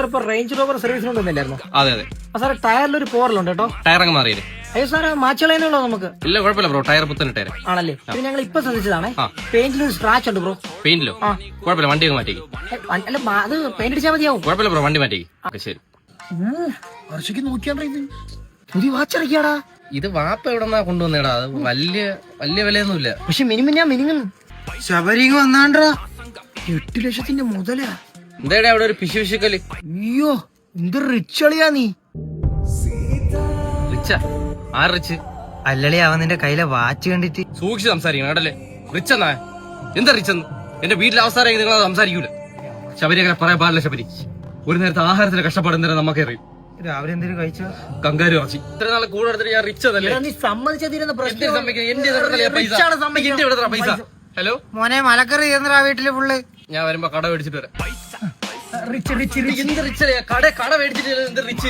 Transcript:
ഇപ്പൊ range rover സർവീസിനുണ്ടല്ലായിരുന്നു? അതെ അതെ. സാറേ ടയറിലൊരു പോറലുണ്ട് കേട്ടോ. ടയർ അങ്ങ് മാറിയില്ലേ? അയ്യോ സാറേ മാച്ചളേനുള്ളൂ നമുക്ക്. ഇല്ല കുഴപ്പമില്ല ബ്രോ, ടയർ പുത്തൻ ടയർ ആണല്ലേ? ഇത് ഞങ്ങൾ ഇപ്പൊ ശ്രദ്ധിച്ചതാണേ. പെയിന്റിലൊരു സ്ക്രാച്ച് ഉണ്ട് ബ്രോ. പെയിന്റിലോ? കുഴപ്പമില്ല, വണ്ടി അങ്ങ് മാറ്റിക്ക്. അല്ല അത് പെയിന്റ് അടിച്ചാൽ മതിയാവും. കുഴപ്പമില്ല ബ്രോ, വണ്ടി മാറ്റിക്ക്. ശരി. വർഷയ്ക്ക് നോക്കിയാ ഇത് പുതിയ വാച്ച് ഇറക്കിയാടാ. ഇത് വാപ്പ എവിടെന്നാ കൊണ്ടുവന്നേടാ? അത് വലിയ വിലയൊന്നുമില്ല. പക്ഷെ മിനിമം ശബരിങ് വന്നാണ്ടാ 8 ലക്ഷത്തിന്റെ മുതലാ. എന്താ അവിടെ ഒരു പിശുക്കല്? അയ്യോ എന്ത് റിച്ച് അളിയാ നീ. റിച്ചാ? ആ റിച്ച് അല്ലളി അവൻ നിന്റെ കയ്യിലെ വാച്ച് കണ്ടിട്ട് സൂക്ഷിച്ച് സംസാരിക്കണം കേട്ടല്ലേ. റിച്ച് എന്നാ? എന്താ റിച്ചെന്ന്? എന്റെ വീട്ടിലെ അവസാനം നിങ്ങൾ സംസാരിക്കൂല. ശബരി അങ്ങനെ പറയാൻ പാടില്ല. ശബരി ഒരു നേരത്തെ ആഹാരത്തിന് കഷ്ടപ്പാട് എന്തായാലും നമുക്ക് അറിയും. രാവിലെ എന്തെങ്കിലും കഴിച്ച കങ്കാരു ഇറച്ചി. ഇത്ര നാളെ കൂടെ എടുത്തിട്ട് ഞാൻ റിച്ച് അതല്ലേ? നീ സമ്മതിച്ചതിരുന്ന പൈസ. ഹലോ മോനെ മലക്കറി തീർന്നടാ വീട്ടില് ഫുള്ള്. ഞാൻ വരുമ്പോ കട മേടിച്ചിട്ട് വരാം. റിച്ച് എന്ത് റിച്ച്? കട മേടിച്ചിട്ട് എന്ത് റിച്ച്?